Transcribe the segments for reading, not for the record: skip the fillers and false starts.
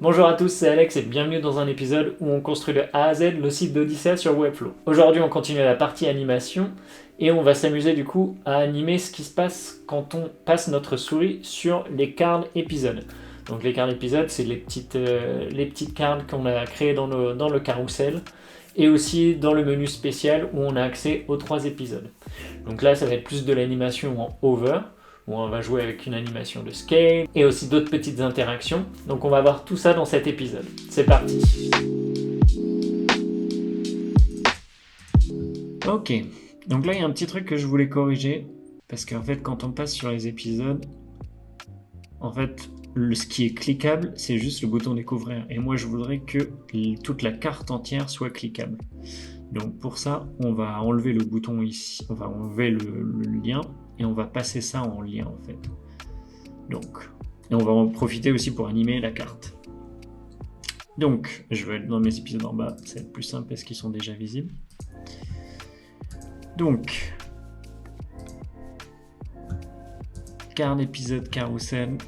Bonjour à tous, c'est Alex et bienvenue dans un épisode où on construit de A à Z le site d'Odyssea sur Webflow. Aujourd'hui, on continue la partie animation et on va s'amuser du coup à animer ce qui se passe quand on passe notre souris sur les cards épisodes. Donc les cards épisodes, c'est les petites cards qu'on a créées dans le carrousel et aussi dans le menu spécial où on a accès aux 3 épisodes. Donc là, ça va être plus de l'animation en over, où on va jouer avec une animation de scale et aussi d'autres petites interactions. Donc on va voir tout ça dans cet épisode. C'est parti. Ok, donc là il y a un petit truc que je voulais corriger, parce qu'en fait quand on passe sur les épisodes, en fait ce qui est cliquable c'est juste le bouton découvrir, et moi je voudrais que toute la carte entière soit cliquable. Donc pour ça on va enlever le bouton ici, on va enlever le lien, et on va passer ça en lien en fait. Donc, et on va en profiter aussi pour animer la carte. Donc, je vais être dans mes épisodes en bas, ça va être plus simple parce qu'ils sont déjà visibles. Donc, carte d'épisode carousel,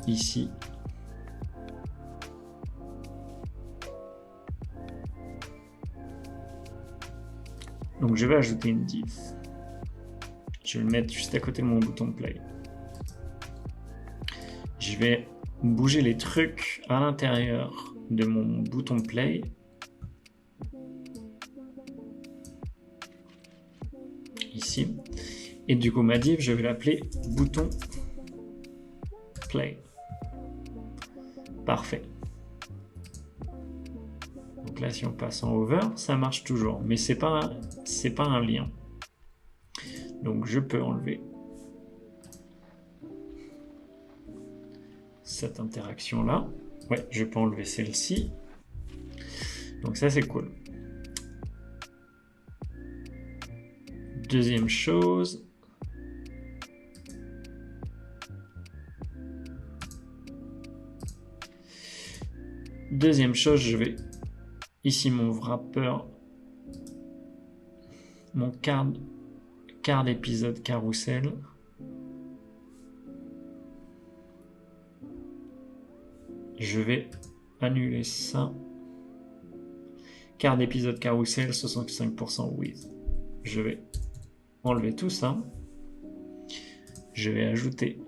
ici. Donc, je vais ajouter une div. Je vais le mettre juste à côté de mon bouton play. Je vais bouger les trucs à l'intérieur de mon bouton play. Ici. Et du coup, ma div, je vais l'appeler bouton play. Parfait. Donc là, si on passe en over, ça marche toujours, mais c'est pas un lien. Donc je peux enlever cette interaction là. Ouais, je peux enlever celle-ci. Donc ça c'est cool. Deuxième chose. Je vais ici mon wrapper, mon card épisode carousel. Je vais annuler ça. Card épisode carousel 65% with. Je vais enlever tout ça. Je vais ajouter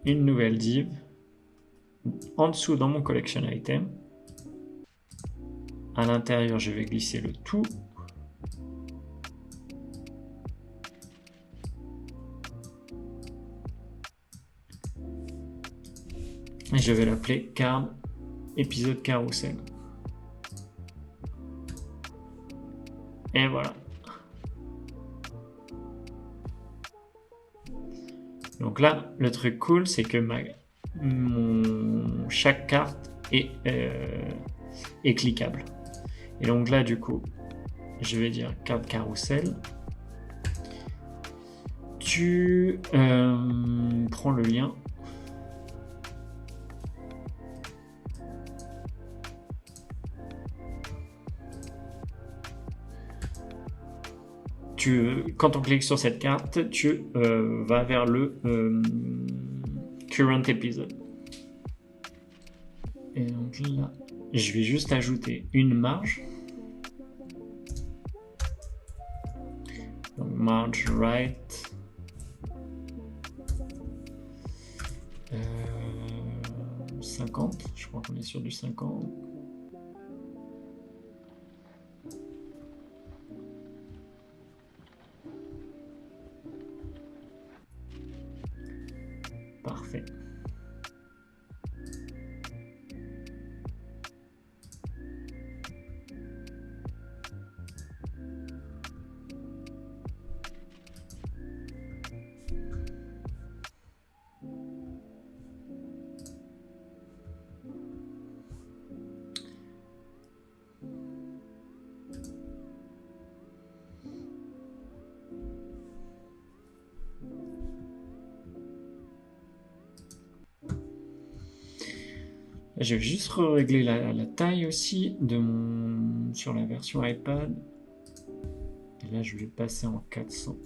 une nouvelle div en dessous dans mon collection item. À l'intérieur, je vais glisser le tout. Et je vais l'appeler card épisode carousel. Et voilà. Donc là, le truc cool, c'est que chaque carte est cliquable. Et donc là, du coup, je vais dire carte carousel. Tu prends le lien. Quand on clique sur cette carte, tu vas vers le current episode. Et donc là, je vais juste ajouter une marge. Donc marge right. 50, je crois qu'on est sur du 50. Parfait. Je vais juste régler la taille aussi sur la version iPad. Et là, je vais passer en 400.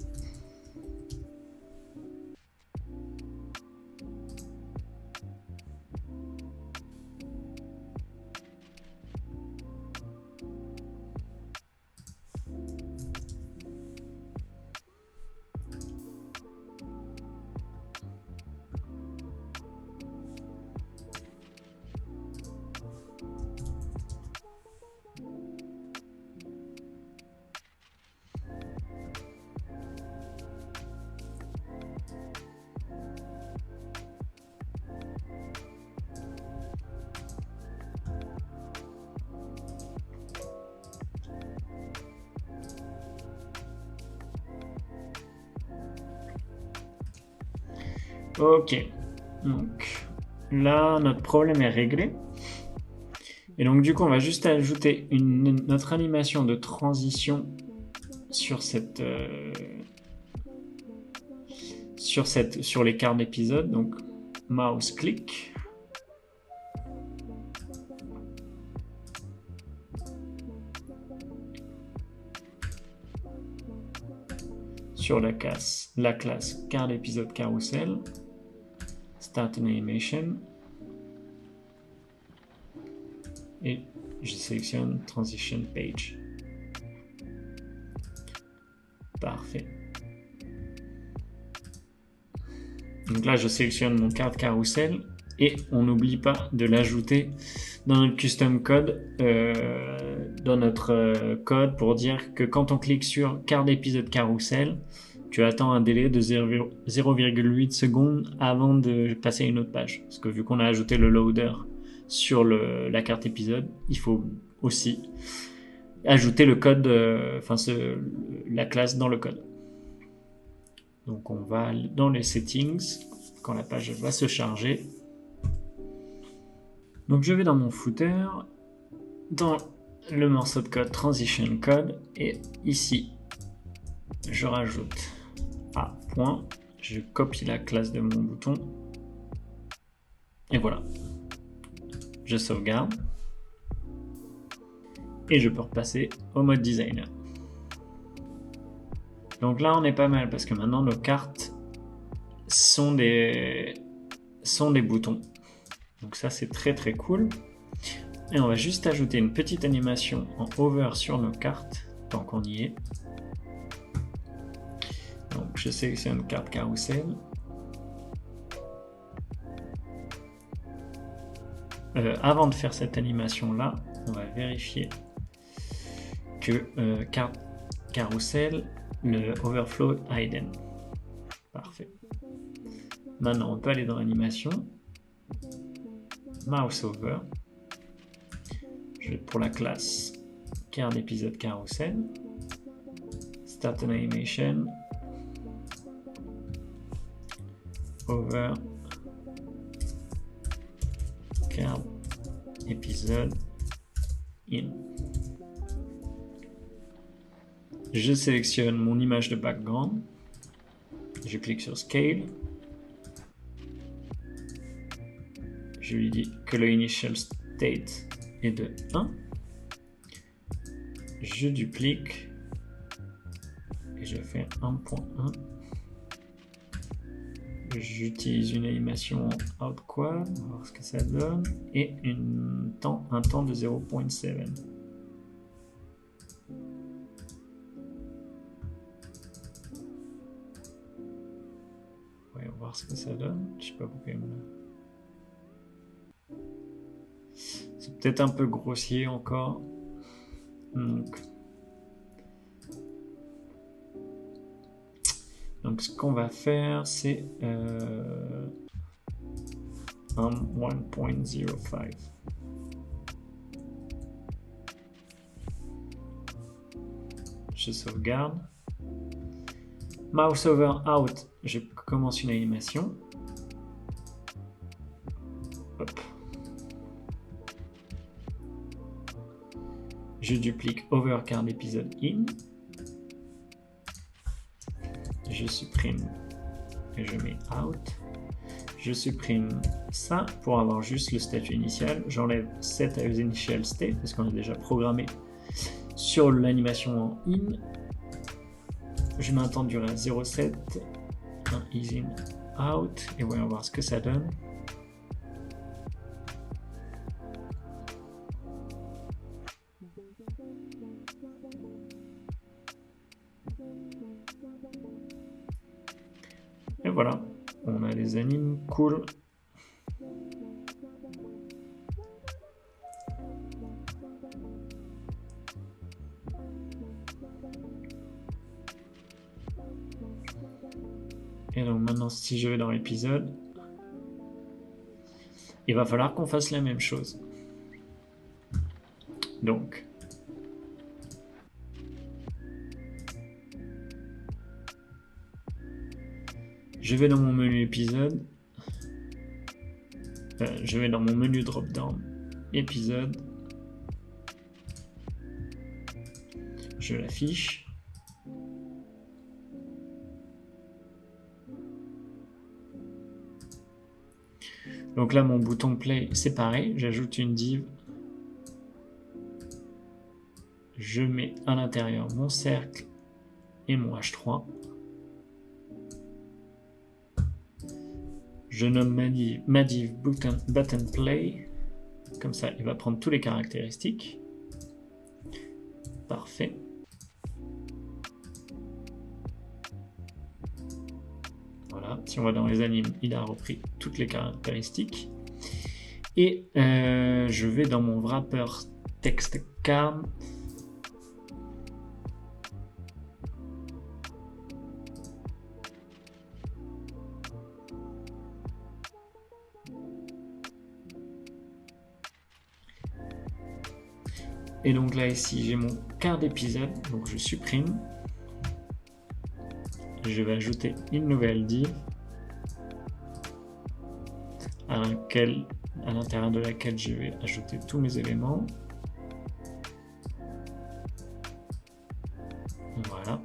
Ok, donc là notre problème est réglé. Et donc du coup on va juste ajouter notre animation de transition sur sur les cartes d'épisode. Donc mouse click. Sur la classe carte d'épisode carousel. Start an animation. Et je sélectionne transition page. Parfait. Donc là, je sélectionne mon carte carousel et on n'oublie pas de l'ajouter dans notre custom code, dans notre code pour dire que quand on clique sur carte d'épisode carousel, tu attends un délai de 0,8 secondes avant de passer à une autre page. Parce que vu qu'on a ajouté le loader sur la carte épisode, il faut aussi ajouter le code, la classe dans le code. Donc on va dans les settings quand la page va se charger. Donc je vais dans mon footer, dans le morceau de code transition code et ici je rajoute à point, je copie la classe de mon bouton et voilà. Je sauvegarde et je peux repasser au mode designer. Donc là on est pas mal parce que maintenant nos cartes sont des boutons. Donc ça c'est très très cool. Et on va juste ajouter une petite animation en hover sur nos cartes tant qu'on y est. Donc je sélectionne carte carousel. Avant de faire cette animation là, on va vérifier que carte carousel, le overflow hidden. Parfait. Maintenant on peut aller dans l'animation. Mouse over. Je vais pour la classe carte d'épisode carousel. Start an animation. Over. Carte épisode in. Je sélectionne mon image de background. Je clique sur scale. Je lui dis que le initial state est de 1. Je duplique et je fais 1.1. J'utilise une animation en outquad, on va voir ce que ça donne, et un temps de 0.7. Ouais, on va voir ce que ça donne. Je sais pas pourquoi il me l'a. C'est peut-être un peu grossier encore. Donc ce qu'on va faire, c'est un 1.05. Je sauvegarde. Mouse over out, je commence une animation. Hop. Je duplique over card épisode in. Je supprime et je mets out. Je supprime ça pour avoir juste le statut initial. J'enlève set as initial state parce qu'on a déjà programmé sur l'animation en in. Je mets un temps de durée à 0.7, un is in out et voyons voir ce que ça donne. Et voilà, on a des animes cool. Et donc maintenant, si je vais dans l'épisode, il va falloir qu'on fasse la même chose. Donc, je vais dans mon menu épisode je vais dans mon menu drop-down, épisode, je l'affiche. Donc là, mon bouton play, c'est pareil, j'ajoute une div. Je mets à l'intérieur mon cercle et mon H3. Je nomme ma div button play. Comme ça, il va prendre toutes les caractéristiques. Parfait. Voilà, si on va dans les animes, il a repris toutes les caractéristiques. Et je vais dans mon wrapper text card. Et donc là ici j'ai mon quart d'épisode, donc je supprime. Je vais ajouter une nouvelle div à l'intérieur de laquelle je vais ajouter tous mes éléments. Voilà.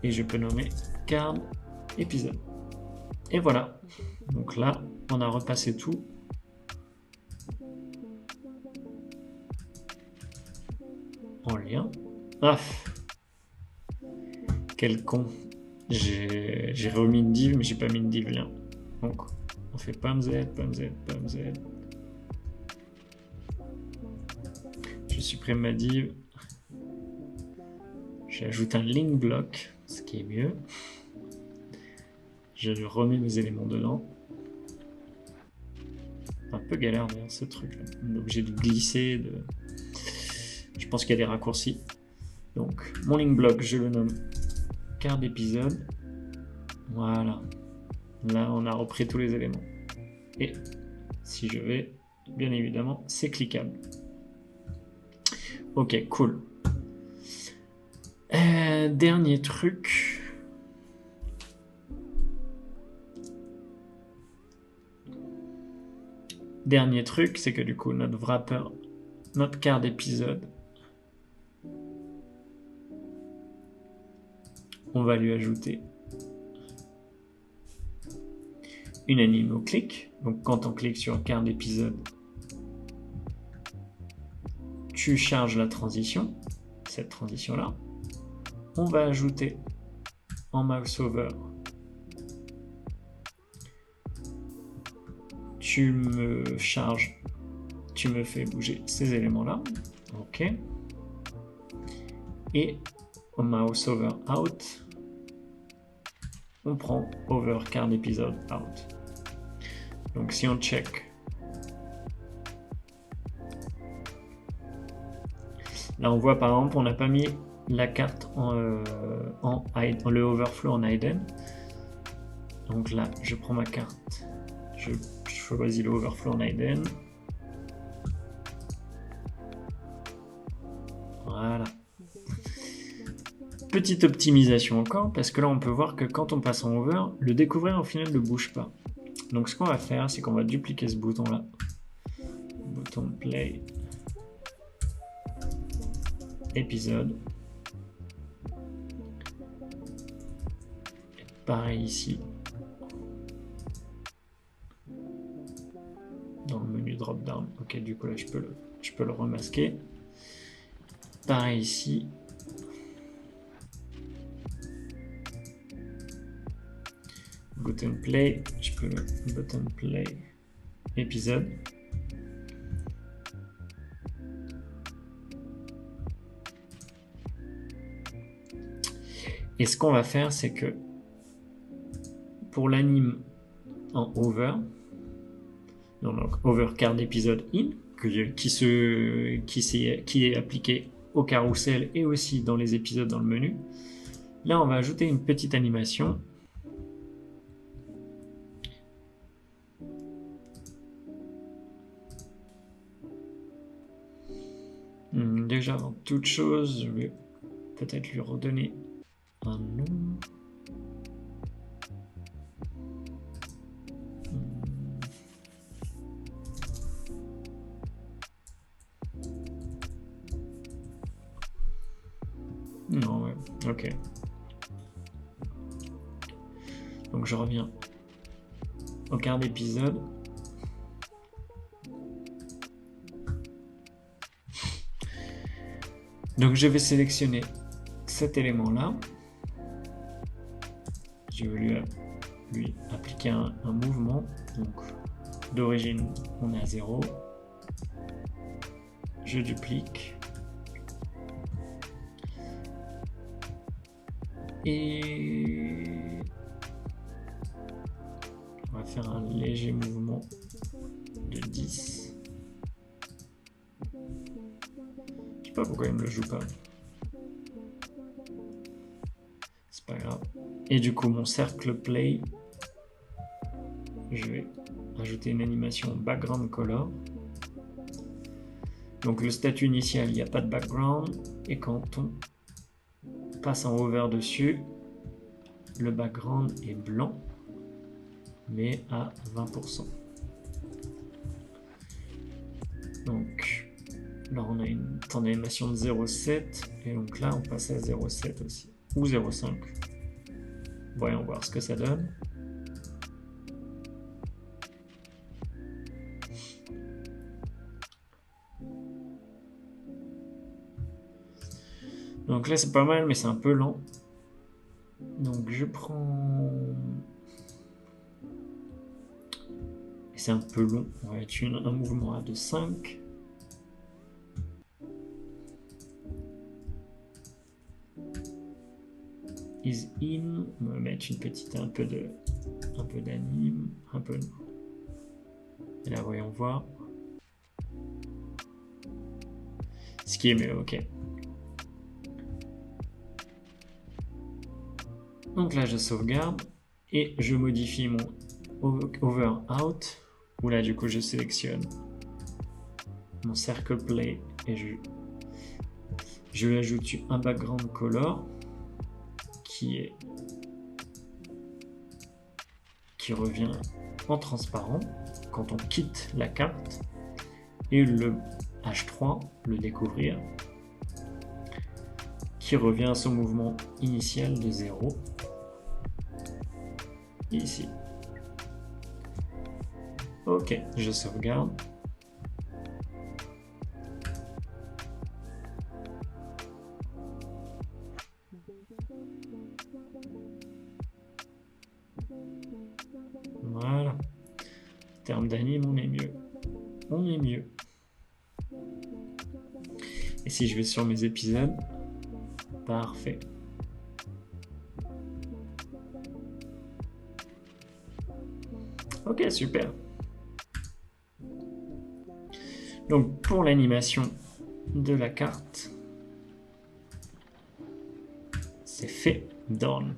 Et je peux nommer quart épisode. Et voilà. Donc là, on a repassé tout. En lien. Ah, quel con. J'ai remis une div, mais j'ai pas mis une div lien. Donc, on fait POM-Z. Je supprime ma div. J'ajoute un link block, ce qui est mieux. Je remets mes éléments dedans. Un peu galère d'ailleurs ce truc-là. On est obligé de glisser. Je pense qu'il y a des raccourcis. Donc, mon link block, je le nomme quart d'épisode. Voilà. Là, on a repris tous les éléments. Et si je vais, bien évidemment, c'est cliquable. Ok, cool. Dernier truc. Dernier truc, c'est que du coup, notre wrapper, notre quart d'épisode, on va lui ajouter une anime au clic. Donc quand on clique sur quart d'épisode, tu charges la transition, cette transition-là. On va ajouter en mouse over, tu me charges, tu me fais bouger ces éléments-là. Ok. Et au mouse over out, on prend over quart d'épisode out. Donc si on check, là on voit par exemple on n'a pas mis la carte le overflow en hidden. Donc là je prends ma carte, je choisis le overflow en hidden. Voilà. Petite optimisation encore, parce que là on peut voir que quand on passe en over, le découvrir au final ne bouge pas. Donc ce qu'on va faire, c'est qu'on va dupliquer ce bouton là. Bouton play. Épisode. Et pareil ici. Dans le menu drop down. Ok, du coup là je peux le remasquer. Pareil ici. Button play, je peux le button play épisode. Et ce qu'on va faire, c'est que pour l'anime en over, donc over quart d'épisode in, qui est appliqué au carrousel et aussi dans les épisodes dans le menu, là on va ajouter une petite animation. Déjà avant toute chose, je vais peut-être lui redonner un nom. Non, ouais, ok. Donc je reviens au quart d'épisode. Donc je vais sélectionner cet élément-là. Je vais lui appliquer un mouvement. Donc d'origine, on est à 0. Je duplique. Et on va faire un léger mouvement de 10. Je sais pas pourquoi il me le joue pas. C'est pas grave. Et du coup, mon cercle play, je vais ajouter une animation background color. Donc le statut initial, il n'y a pas de background. Et quand on passe en hover dessus, le background est blanc, mais à 20%. Donc là, on a une temps d'animation de 0,7. Et donc là, on passe à 0,7 aussi. Ou 0,5. Voyons voir ce que ça donne. Donc là, c'est pas mal, mais c'est un peu lent. Donc je prends... Et c'est un peu long. On va mettre un mouvement à 2,5. Is in. On va mettre une petite, un peu d'anime, un peu. Et là, voyons voir. Ce qui est mieux, ok. Donc là, je sauvegarde et je modifie mon over out, où là, du coup, je sélectionne mon circle play et je lui ajoute un background color qui revient en transparent quand on quitte la carte, et le H3, le découvrir, qui revient à son mouvement initial de 0 ici. Ok, je sauvegarde. Voilà. En termes d'anime, on est mieux. On est mieux. Et si je vais sur mes épisodes, parfait. Ok, super. Donc pour l'animation de la carte, c'est fait, done.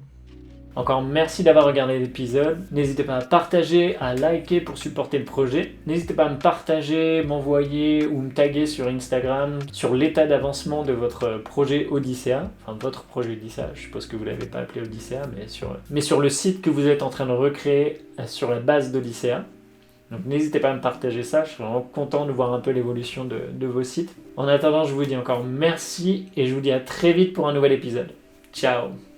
Encore merci d'avoir regardé l'épisode. N'hésitez pas à partager, à liker pour supporter le projet. N'hésitez pas à me partager, m'envoyer ou me taguer sur Instagram sur l'état d'avancement de votre projet Odyssea. Enfin, votre projet Odyssea, je suppose que vous ne l'avez pas appelé Odyssea, mais sur le site que vous êtes en train de recréer sur la base d'Odyssea. Donc n'hésitez pas à me partager ça, je suis vraiment content de voir un peu l'évolution de vos sites. En attendant, je vous dis encore merci et je vous dis à très vite pour un nouvel épisode. Ciao!